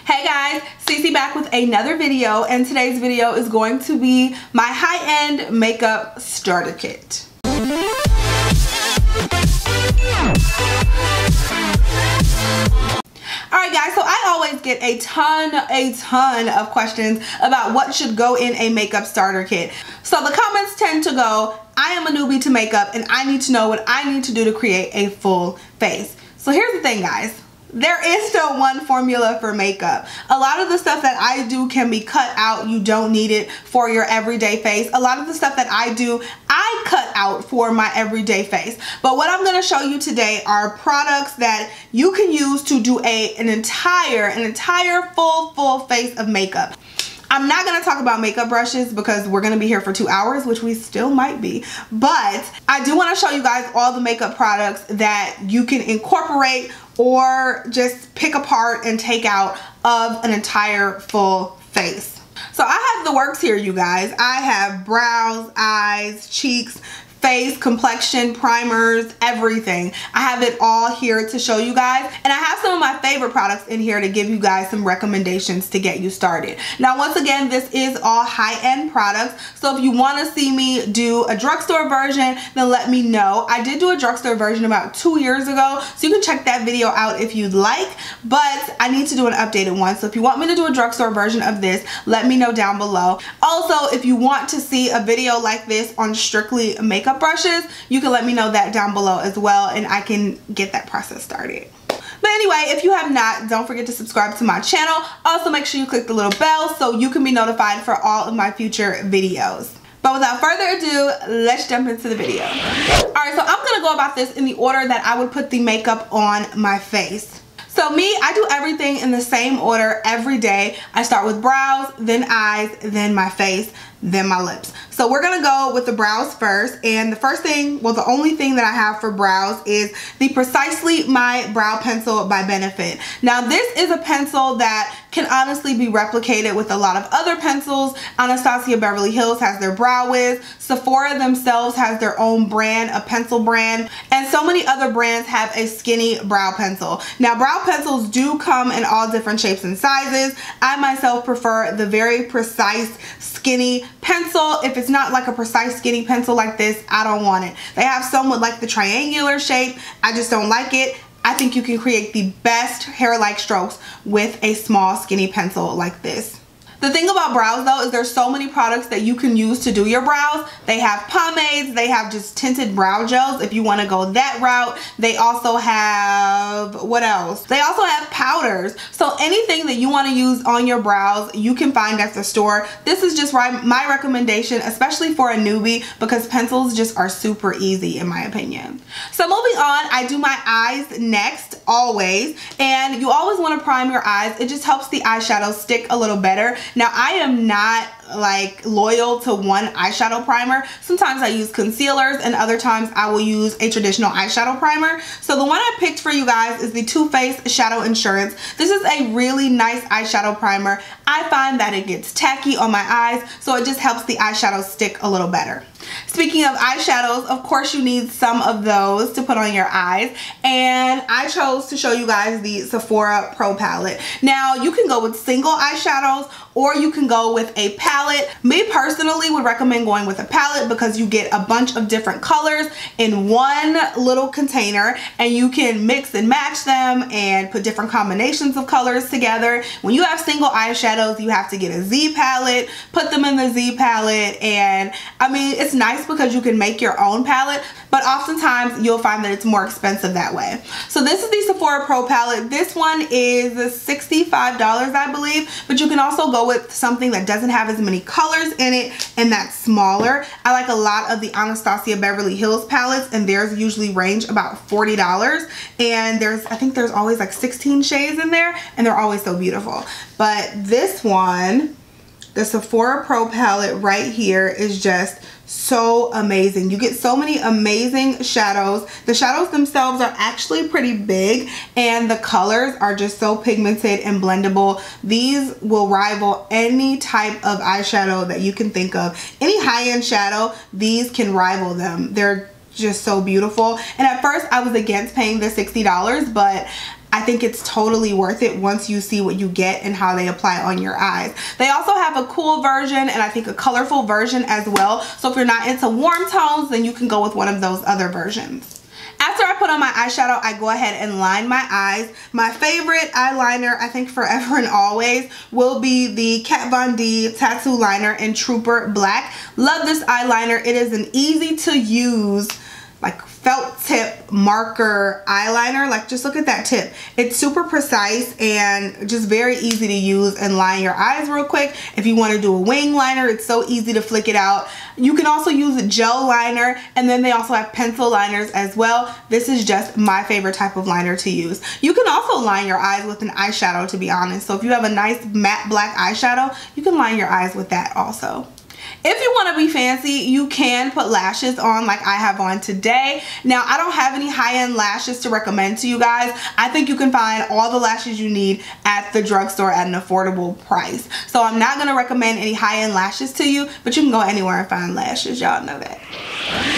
Hey guys, Cece back with another video, and today's video is going to be my high-end makeup starter kit. Alright guys, so I always get a ton of questions about what should go in a makeup starter kit. So the comments tend to go, I am a newbie to makeup and I need to know what I need to do to create a full face. So here's the thing guys. There is no one formula for makeup. A lot of the stuff that I do can be cut out. You don't need it for your everyday face. A lot of the stuff that I do, I cut out for my everyday face. But what I'm going to show you today are products that you can use to do an entire full face of makeup. I'm not going to talk about makeup brushes because we're going to be here for 2 hours, which we still might be. But I do want to show you guys all the makeup products that you can incorporate or just pick apart and take out of an entire full face. So I have the works here, you guys. I have brows, eyes, cheeks, face, complexion, primers, everything. I have it all here to show you guys, and I have some of my favorite products in here to give you guys some recommendations to get you started. Now once again, this is all high-end products, so if you want to see me do a drugstore version, then let me know. I did do a drugstore version about 2 years ago, so you can check that video out if you'd like, but I need to do an updated one. So if you want me to do a drugstore version of this, let me know down below. Also, if you want to see a video like this on strictly makeup brushes, you can let me know that down below as well, and I can get that process started. But anyway, if you have not, don't forget to subscribe to my channel. Also make sure you click the little bell so you can be notified for all of my future videos. But without further ado, let's jump into the video. Alright, so I'm going to go about this in the order that I would put the makeup on my face. So me, I do everything in the same order every day. I start with brows, then eyes, then my face, then my lips. So we're gonna go with the brows first, and the first thing, well, the only thing that I have for brows is the Precisely My Brow Pencil by Benefit. Now this is a pencil that can honestly be replicated with a lot of other pencils. Anastasia Beverly Hills has their Brow Wiz, Sephora themselves has their own brand, a pencil brand, and so many other brands have a skinny brow pencil. Now brow pencils do come in all different shapes and sizes. I myself prefer the very precise skinny pencil. If it's not like a precise skinny pencil like this, I don't want it. They have some with like the triangular shape. I just don't like it. I think you can create the best hair-like strokes with a small skinny pencil like this. The thing about brows though is there's so many products that you can use to do your brows. They have pomades, they have just tinted brow gels if you want to go that route. They also have, what else? They also have powders. So anything that you want to use on your brows, you can find at the store. This is just my recommendation, especially for a newbie, because pencils just are super easy in my opinion. So moving on, I do my eyes next, always. And you always want to prime your eyes. It just helps the eyeshadow stick a little better. Now I am not like loyal to one eyeshadow primer. Sometimes I use concealers and other times I will use a traditional eyeshadow primer. So the one I picked for you guys is the Too Faced Shadow Insurance. This is a really nice eyeshadow primer. I find that it gets tacky on my eyes, so it just helps the eyeshadow stick a little better. Speaking of eyeshadows, of course you need some of those to put on your eyes, and I chose to show you guys the Sephora Pro palette. Now you can go with single eyeshadows or you can go with a palette. Me personally would recommend going with a palette because you get a bunch of different colors in one little container and you can mix and match them and put different combinations of colors together. When you have single eyeshadows, you have to get a Z palette, put them in the Z palette, and I mean it's nice because you can make your own palette, but oftentimes you'll find that it's more expensive that way. So this is the Sephora Pro palette. This one is $65 I believe, but you can also go with something that doesn't have as many colors in it and that's smaller. I like a lot of the Anastasia Beverly Hills palettes, and theirs usually range about $40, and I think there's always like 16 shades in there, and they're always so beautiful. But this one, the Sephora Pro palette right here, is just so amazing. You get so many amazing shadows. The shadows themselves are actually pretty big, and the colors are just so pigmented and blendable. These will rival any type of eyeshadow that you can think of. Any high-end shadow, these can rival them. They're just so beautiful. And at first I was against paying the $60, but I think it's totally worth it once you see what you get and how they apply on your eyes. They also have a cool version and I think a colorful version as well. So if you're not into warm tones, then you can go with one of those other versions. After I put on my eyeshadow, I go ahead and line my eyes. My favorite eyeliner, I think forever and always, will be the Kat Von D Tattoo Liner in Trooper Black. Love this eyeliner. It is an easy to use, like, felt tip marker eyeliner. Like, just look at that tip. It's super precise and just very easy to use and line your eyes real quick. If you want to do a wing liner, it's so easy to flick it out. You can also use a gel liner, and then they also have pencil liners as well. This is just my favorite type of liner to use. You can also line your eyes with an eyeshadow, to be honest. So if you have a nice matte black eyeshadow, you can line your eyes with that also. If you want to be fancy, you can put lashes on like I have on today. Now, I don't have any high-end lashes to recommend to you guys. I think you can find all the lashes you need at the drugstore at an affordable price. So I'm not going to recommend any high-end lashes to you, but you can go anywhere and find lashes. Y'all know that.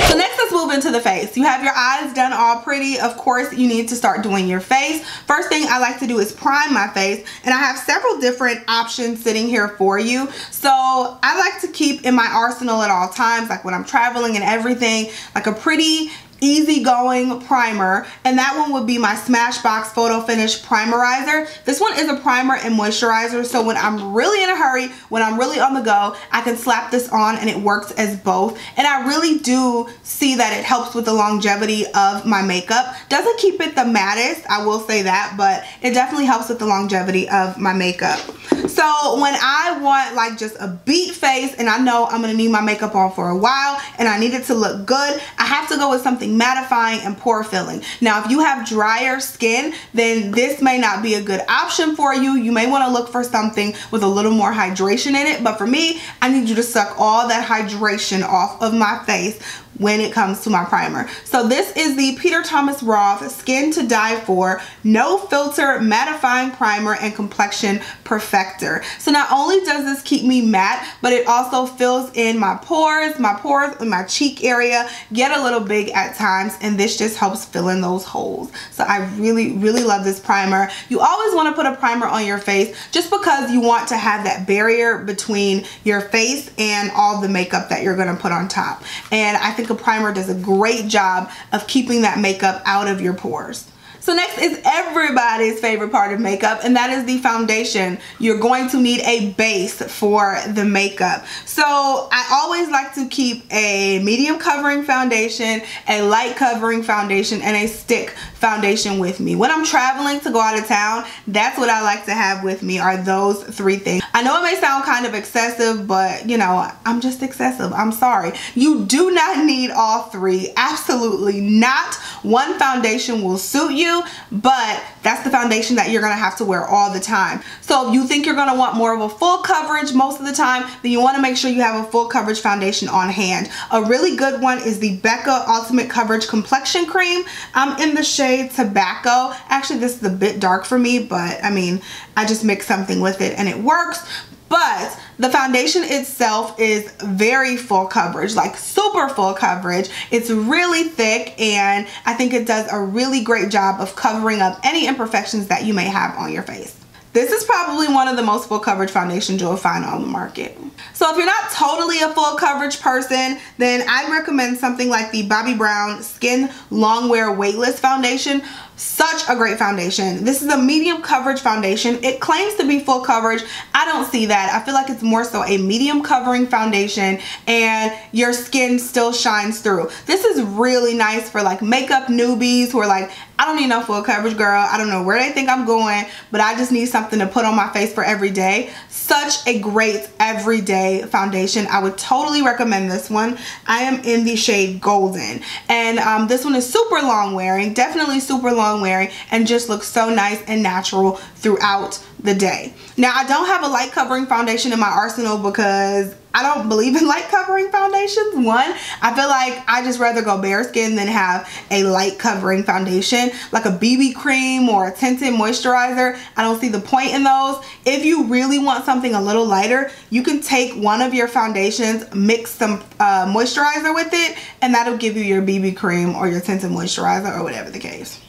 So next, let's move into the face. You have your eyes done all pretty. Of course, you need to start doing your face. First thing I like to do is prime my face, and I have several different options sitting here for you. So I like to keep in my arsenal at all times, like when I'm traveling and everything, like a pretty easygoing primer, and that one would be my Smashbox Photo Finish Primerizer. This one is a primer and moisturizer, so when I'm really in a hurry, when I'm really on the go, I can slap this on and it works as both. And I really do see that it helps with the longevity of my makeup. Doesn't keep it the mattest, I will say that, but it definitely helps with the longevity of my makeup. So when I want like just a beat face and I know I'm gonna need my makeup on for a while and I need it to look good, I have to go with something mattifying and pore filling. Now, if you have drier skin, then this may not be a good option for you. You may want to look for something with a little more hydration in it, but for me, I need you to suck all that hydration off of my face when it comes to my primer. So this is the Peter Thomas Roth Skin to Die For No Filter Mattifying Primer and Complexion Perfector. So not only does this keep me matte, but it also fills in my pores in my cheek area get a little big at times, and this just helps fill in those holes. So I really love this primer. You always want to put a primer on your face just because you want to have that barrier between your face and all the makeup that you're going to put on top. And I think a primer does a great job of keeping that makeup out of your pores. So next is everybody's favorite part of makeup, and that is the foundation. You're going to need a base for the makeup. So I always like to keep a medium covering foundation, a light covering foundation, and a stick foundation with me. When I'm traveling to go out of town, that's what I like to have with me, are those three things. I know it may sound kind of excessive, but you know, I'm just excessive. I'm sorry. You do not need all three. Absolutely not. One foundation will suit you, but that's the foundation that you're going to have to wear all the time. So if you think you're going to want more of a full coverage most of the time, then you want to make sure you have a full coverage foundation on hand. A really good one is the Becca Ultimate Coverage Complexion Cream. I'm in the shade Tobacco. Actually, this is a bit dark for me, but I mean, I just mix something with it and it works. But the foundation itself is very full coverage, like super full coverage. It's really thick, and I think it does a really great job of covering up any imperfections that you may have on your face. This is probably one of the most full coverage foundations you'll find on the market. So if you're not totally a full coverage person, then I'd recommend something like the Bobbi Brown Skin Longwear Weightless Foundation. Such a great foundation. This is a medium coverage foundation. It claims to be full coverage. I don't see that. I feel like it's more so a medium covering foundation, and your skin still shines through. This is really nice for like makeup newbies who are like, I don't need no full coverage, girl. I don't know where they think I'm going, but I just need something to put on my face for every day. Such a great everyday foundation. I would totally recommend this one. I am in the shade Golden, and this one is super long wearing, definitely super long wearing, and just looks so nice and natural throughout the day. Now, I don't have a light covering foundation in my arsenal because I don't believe in light covering foundations. One, I feel like I just rather go bare skin than have a light covering foundation like a BB cream or a tinted moisturizer. I don't see the point in those. If you really want something a little lighter, you can take one of your foundations, mix some moisturizer with it, and that'll give you your BB cream or your tinted moisturizer or whatever the case.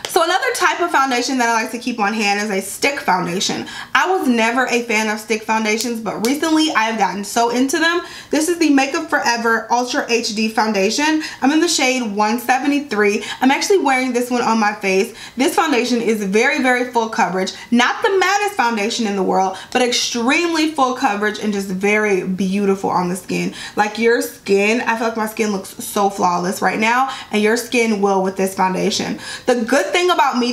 So another type of foundation that I like to keep on hand is a stick foundation. I was never a fan of stick foundations, but recently I have gotten so into them. This is the Makeup Forever Ultra HD foundation. I'm in the shade 173. I'm actually wearing this one on my face. This foundation is very, very full coverage. Not the mattest foundation in the world, but extremely full coverage and just very beautiful on the skin. Like your skin, I feel like my skin looks so flawless right now, and your skin will with this foundation. The good thing about the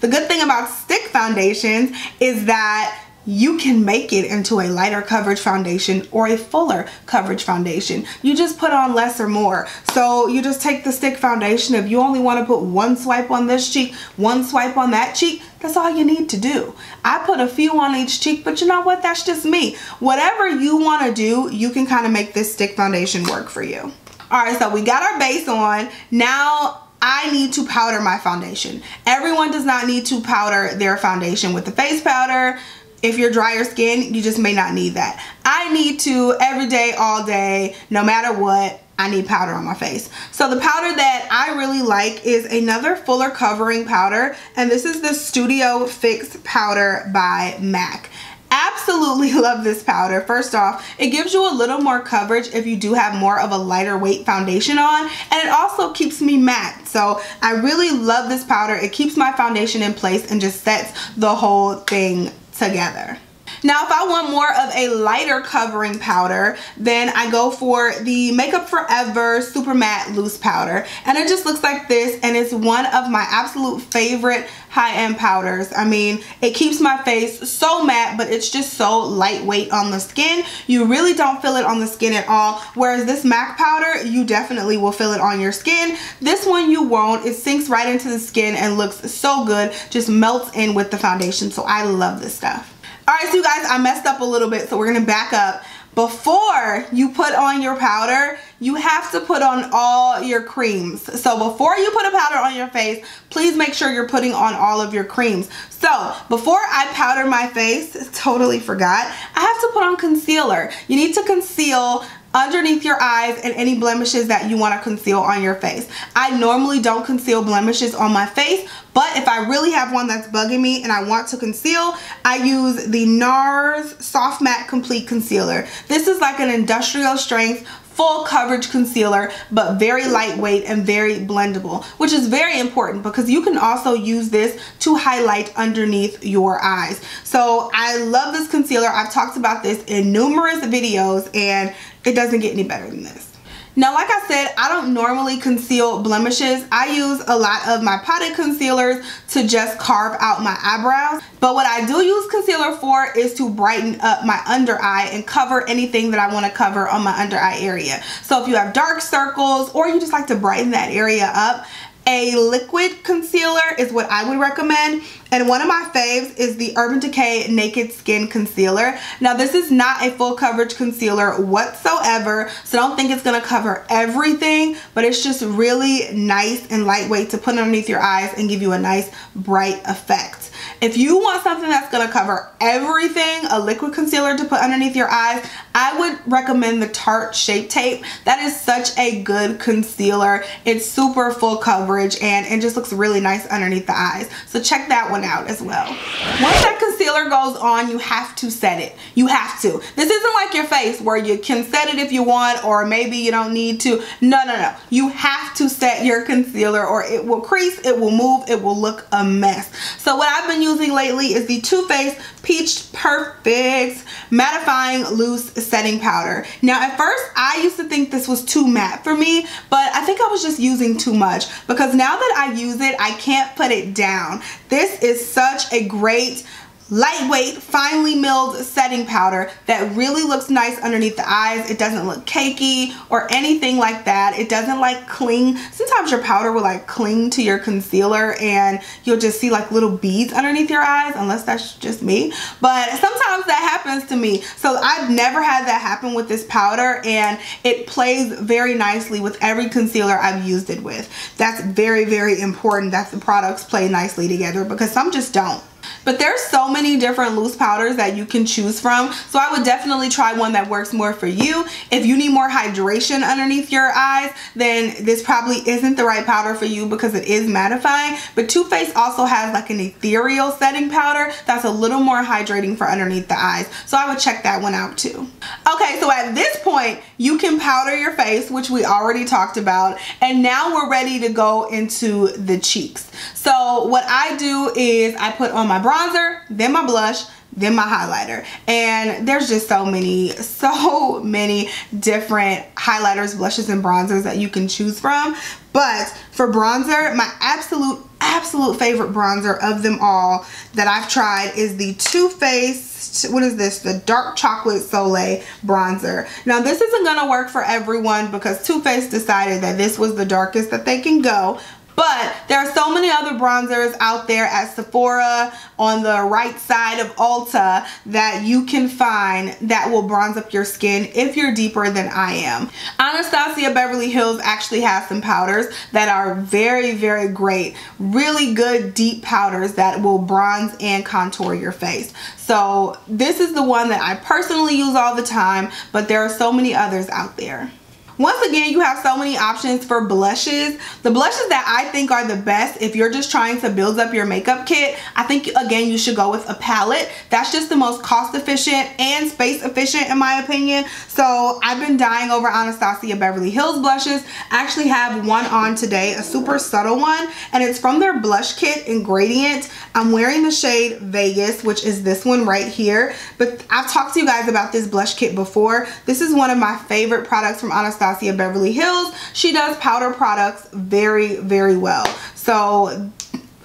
good thing about stick foundations is that you can make it into a lighter coverage foundation or a fuller coverage foundation. You just put on less or more. So you just take the stick foundation. If you only want to put one swipe on this cheek, one swipe on that cheek, that's all you need to do. I put a few on each cheek, but you know what? That's just me. Whatever you want to do, you can kind of make this stick foundation work for you. All right, so we got our base on. Now I need to powder my foundation. Everyone does not need to powder their foundation with the face powder. If you're drier skin, you just may not need that. I need to every day, all day, no matter what, I need powder on my face. So the powder that I really like is another fuller covering powder, and this is the Studio Fix powder by MAC. Absolutely love this powder. First off, it gives you a little more coverage if you do have more of a lighter weight foundation on, and it also keeps me matte. So I really love this powder. It keeps my foundation in place and just sets the whole thing together. Now, if I want more of a lighter covering powder, then I go for the Makeup Forever Super Matte Loose Powder. And it just looks like this, and it's one of my absolute favorite high-end powders. I mean, it keeps my face so matte, but it's just so lightweight on the skin. You really don't feel it on the skin at all. Whereas this MAC powder, you definitely will feel it on your skin. This one you won't. It sinks right into the skin and looks so good. Just melts in with the foundation. So I love this stuff. Alright, so you guys, I messed up a little bit, so we're going to back up. Before you put on your powder, you have to put on all your creams. So before you put a powder on your face, please make sure you're putting on all of your creams. So before I powder my face, totally forgot, I have to put on concealer. You need to conceal underneath your eyes and any blemishes that you want to conceal on your face. I normally don't conceal blemishes on my face, but if I really have one that's bugging me and I want to conceal, I use the NARS Soft Matte Complete Concealer. This is like an industrial strength full coverage concealer, but very lightweight and very blendable, which is very important because you can also use this to highlight underneath your eyes. So I love this concealer. I've talked about this in numerous videos, and it doesn't get any better than this. Now, like I said, I don't normally conceal blemishes. I use a lot of my potted concealers to just carve out my eyebrows. But what I do use concealer for is to brighten up my under eye and cover anything that I want to cover on my under eye area. So if you have dark circles or you just like to brighten that area up, a liquid concealer is what I would recommend. And one of my faves is the Urban Decay Naked Skin Concealer. Now, this is not a full coverage concealer whatsoever, so don't think it's going to cover everything, but it's just really nice and lightweight to put underneath your eyes and give you a nice bright effect. If you want something that's going to cover everything, a liquid concealer to put underneath your eyes, I would recommend the Tarte Shape Tape. That is such a good concealer. It's super full coverage and it just looks really nice underneath the eyes. So check that one out as well. Once that concealer goes on, you have to set it. You have to. This isn't like your face where you can set it if you want, or maybe you don't need to. No, no, no. You have to set your concealer or it will crease, it will move, it will look a mess. So what I've been using lately is the Too Faced Peach Perfect Mattifying Loose Setting Powder. Now, at first, I used to think this was too matte for me, but I think I was just using too much, because now that I use it, I can't put it down. This is such a great lightweight, finely milled setting powder that really looks nice underneath the eyes. It doesn't look cakey or anything like that. It doesn't like cling. Sometimes your powder will like cling to your concealer and you'll just see like little beads underneath your eyes, unless that's just me. But sometimes that happens to me. So I've never had that happen with this powder, and it plays very nicely with every concealer I've used it with. That's very, very important that the products play nicely together, because some just don't. But there's so many different loose powders that you can choose from. So I would definitely try one that works more for you. If you need more hydration underneath your eyes, then this probably isn't the right powder for you because it is mattifying. But Too Faced also has like an ethereal setting powder that's a little more hydrating for underneath the eyes. So I would check that one out too. Okay, so at this point, you can powder your face, which we already talked about. And now we're ready to go into the cheeks. So what I do is I put on my bronzer, then my blush, then my highlighter. And there's just so many different highlighters, blushes, and bronzers that you can choose from. But for bronzer, my absolute favorite bronzer of them all that I've tried is the Too Faced, what is this? The Dark Chocolate Soleil bronzer. Now this isn't gonna work for everyone because Too Faced decided that this was the darkest that they can go. But there are so many other bronzers out there at Sephora, on the right side of Ulta, that you can find that will bronze up your skin if you're deeper than I am. Anastasia Beverly Hills actually has some powders that are very, very great. Really good deep powders that will bronze and contour your face. So this is the one that I personally use all the time, but there are so many others out there. Once again, you have so many options for blushes. The blushes that I think are the best if you're just trying to build up your makeup kit, I think again you should go with a palette. That's just the most cost efficient and space efficient in my opinion. So I've been dying over Anastasia Beverly Hills blushes. I actually have one on today, a super subtle one, and it's from their blush kit in Gradient. I'm wearing the shade Vegas, which is this one right here. But I've talked to you guys about this blush kit before. This is one of my favorite products from Anastasia Beverly Hills. She does powder products very, very well. So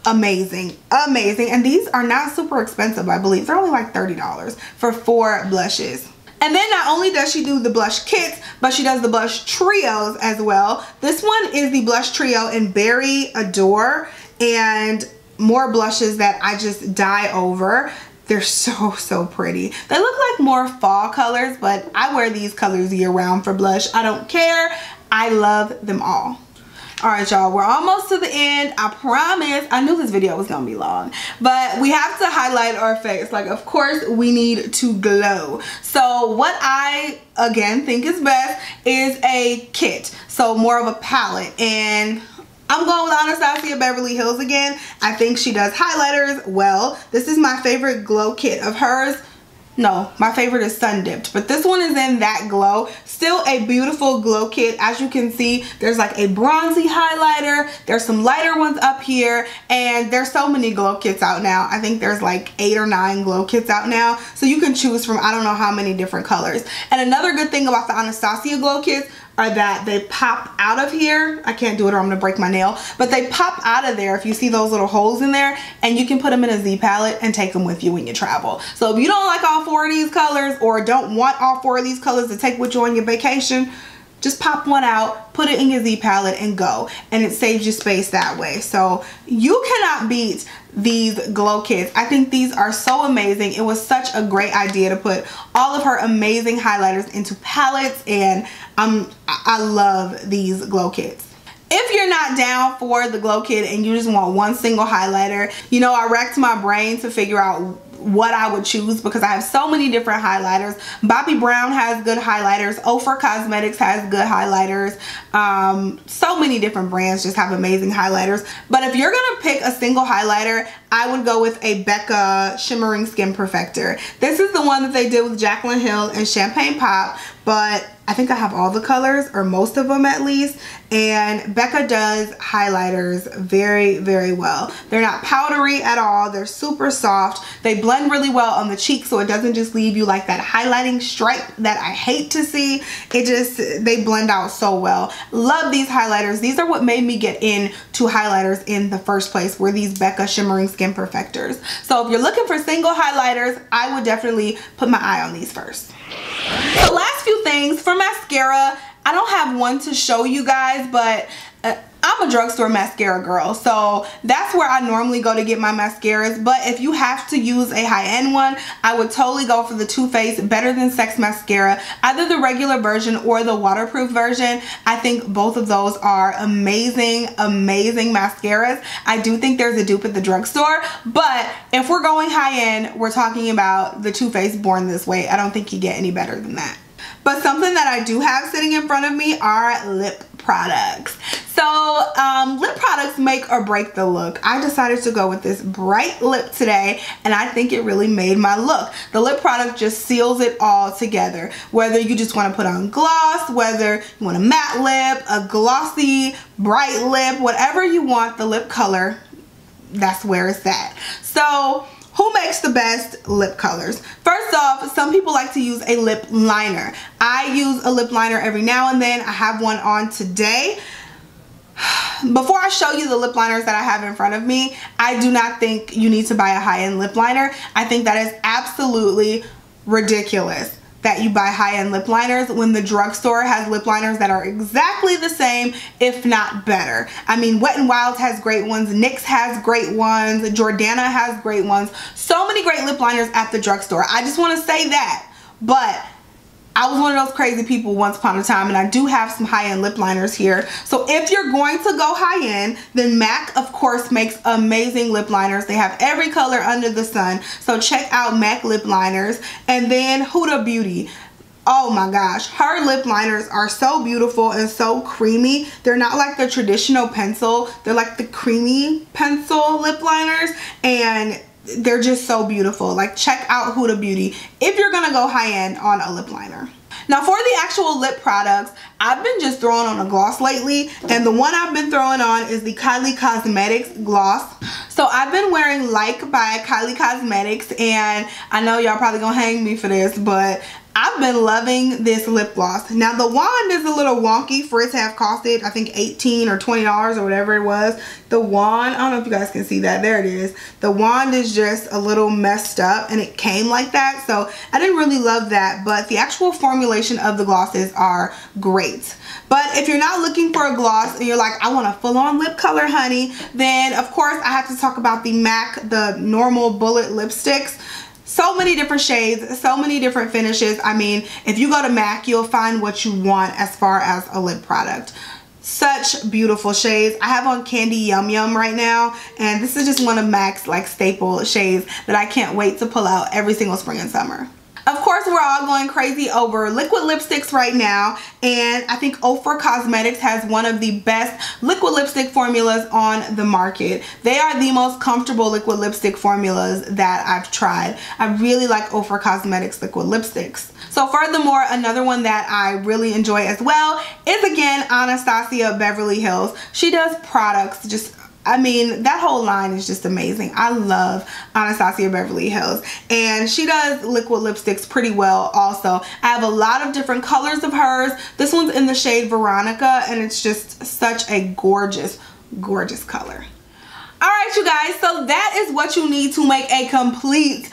amazing, amazing. And these are not super expensive, I believe. They're only like $30 for 4 blushes. And then not only does she do the blush kits, but she does the blush trios as well. This one is the blush trio in Berry Adore, and more blushes that I just die over. They're so pretty. They look like more fall colors, but I wear these colors year round for blush. I don't care. I love them all. All right, y'all, we're almost to the end. I promise. I knew this video was gonna be long, but we have to highlight our face. Like, of course, we need to glow. So what I, again, think is best is a kit. So more of a palette. And I'm going with Anastasia Beverly Hills again. I think she does highlighters well. This is my favorite glow kit of hers. No, my favorite is Sun Dipped, but this one is in that glow. Still a beautiful glow kit. As you can see, there's like a bronzy highlighter. There's some lighter ones up here, and there's so many glow kits out now. I think there's like 8 or 9 glow kits out now. So you can choose from I don't know how many different colors. And another good thing about the Anastasia glow kits are that they pop out of here. I can't do it or I'm gonna break my nail, but they pop out of there if you see those little holes in there, and you can put them in a Z palette and take them with you when you travel. So if you don't like all 4 of these colors or don't want all 4 of these colors to take with you on your vacation, just pop one out, put it in your Z palette and go, and it saves you space that way. So you cannot beat these glow kits. I think these are so amazing. It was such a great idea to put all of her amazing highlighters into palettes, and I love these glow kits. If you're not down for the glow kit and you just want one single highlighter, you know, I racked my brain to figure out what I would choose because I have so many different highlighters. Bobbi Brown has good highlighters. Ophir Cosmetics has good highlighters. So many different brands just have amazing highlighters. But if you're gonna pick a single highlighter, I would go with a Becca Shimmering Skin Perfector. This is the one that they did with Jaclyn Hill and Champagne Pop, but I think I have all the colors, or most of them at least, and Becca does highlighters very, very well. They're not powdery at all. They're super soft. They blend really well on the cheek, so it doesn't just leave you like that highlighting stripe that I hate to see. They blend out so well. Love these highlighters. These are what made me get into highlighters in the first place, were these Becca Shimmering Skin Perfectors. So if you're looking for single highlighters, I would definitely put my eye on these first. So last few things for mascara, I don't have one to show you guys, but I'm a drugstore mascara girl, so that's where I normally go to get my mascaras. But if you have to use a high-end one, I would totally go for the Too Faced Better Than Sex mascara, either the regular version or the waterproof version. I think both of those are amazing, amazing mascaras. I do think there's a dupe at the drugstore, but if we're going high-end, we're talking about the Too Faced Born This Way. I don't think you get any better than that. But something that I do have sitting in front of me are lip products. So lip products make or break the look. I decided to go with this bright lip today, and I think it really made my look. The lip product just seals it all together. Whether you just want to put on gloss, whether you want a matte lip, a glossy, bright lip, whatever you want, the lip color, that's where it's at. So who makes the best lip colors? First off, some people like to use a lip liner. I use a lip liner every now and then. I have one on today. Before I show you the lip liners that I have in front of me, I do not think you need to buy a high-end lip liner. I think that is absolutely ridiculous that you buy high-end lip liners when the drugstore has lip liners that are exactly the same, if not better. I mean, Wet n Wild has great ones, NYX has great ones, Jordana has great ones. So many great lip liners at the drugstore. I just want to say that. But I was one of those crazy people once upon a time, and I do have some high-end lip liners here. So if you're going to go high-end, then MAC, of course, makes amazing lip liners. They have every color under the sun. So check out MAC lip liners. And then Huda Beauty. Oh my gosh, her lip liners are so beautiful and so creamy. They're not like the traditional pencil. They're like the creamy pencil lip liners, and they're just so beautiful. Like, check out Huda Beauty if you're gonna go high-end on a lip liner. Now for the actual lip products, I've been just throwing on a gloss lately, and the one I've been throwing on is the Kylie Cosmetics gloss. So I've been wearing Like by Kylie Cosmetics, and I know y'all probably gonna hang me for this, but I've been loving this lip gloss. Now the wand is a little wonky for it to have costed, I think, $18 or $20 or whatever it was. The wand, I don't know if you guys can see that. There it is. The wand is just a little messed up, and it came like that. So I didn't really love that, but the actual formulation of the glosses are great. But if you're not looking for a gloss and you're like, I want a full-on lip color, honey, then of course I have to talk about the MAC, the normal bullet lipsticks. So many different shades, so many different finishes. I mean, if you go to MAC, you'll find what you want as far as a lip product. Such beautiful shades. I have on Candy Yum Yum right now, and this is just one of MAC's like staple shades that I can't wait to pull out every single spring and summer. Of course, we're all going crazy over liquid lipsticks right now, and I think Ofra Cosmetics has one of the best liquid lipstick formulas on the market. They are the most comfortable liquid lipstick formulas that I've tried. I really like Ofra Cosmetics liquid lipsticks. So furthermore, another one that I really enjoy as well is, again, Anastasia Beverly Hills. She does products just, I mean, that whole line is just amazing. I love Anastasia Beverly Hills, and she does liquid lipsticks pretty well also. I have a lot of different colors of hers. This one's in the shade Veronica, and it's just such a gorgeous, gorgeous color. All right, you guys, so that is what you need to make a complete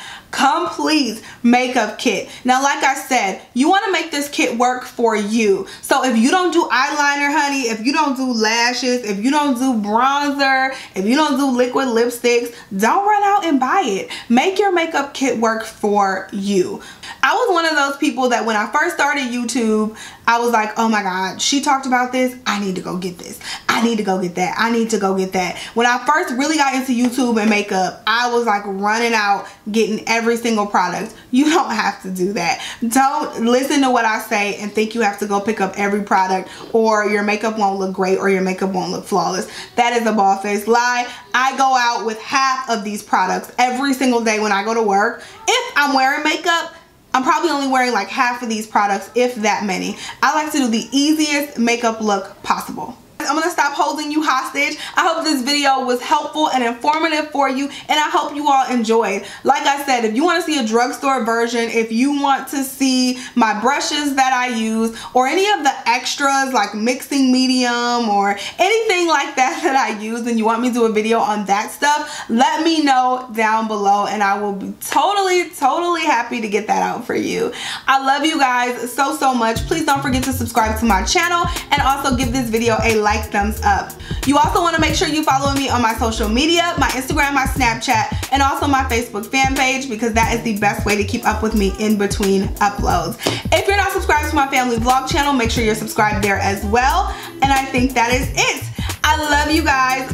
makeup kit. Now, like I said, you want to make this kit work for you. So if you don't do eyeliner, honey, if you don't do lashes, if you don't do bronzer, if you don't do liquid lipsticks, don't run out and buy it. Make your makeup kit work for you. I was one of those people that when I first started YouTube, I was like, oh my God, she talked about this. I need to go get this. I need to go get that. I need to go get that. When I first really got into YouTube and makeup, I was like running out, getting every single product. You don't have to do that. Don't listen to what I say and think you have to go pick up every product, or your makeup won't look great, or your makeup won't look flawless. That is a bald-faced lie. I go out with half of these products every single day when I go to work. If I'm wearing makeup, I'm probably only wearing like half of these products, if that many. I like to do the easiest makeup look possible. I'm gonna stop holding you hostage. I hope this video was helpful and informative for you, and I hope you all enjoyed. Like I said, if you want to see a drugstore version, if you want to see my brushes that I use, or any of the extras like mixing medium or anything like that that I use, and you want me to do a video on that stuff, let me know down below, and I will be totally happy to get that out for you. I love you guys so much. Please don't forget to subscribe to my channel, and also give this video a like like, thumbs up. You also want to make sure you follow me on my social media, my Instagram, my Snapchat, and also my Facebook fan page, because that is the best way to keep up with me in between uploads. If you're not subscribed to my family vlog channel, make sure you're subscribed there as well. And I think that is it. I love you guys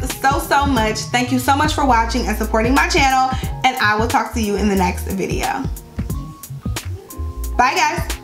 so much. Thank you so much for watching and supporting my channel, and I will talk to you in the next video. Bye guys.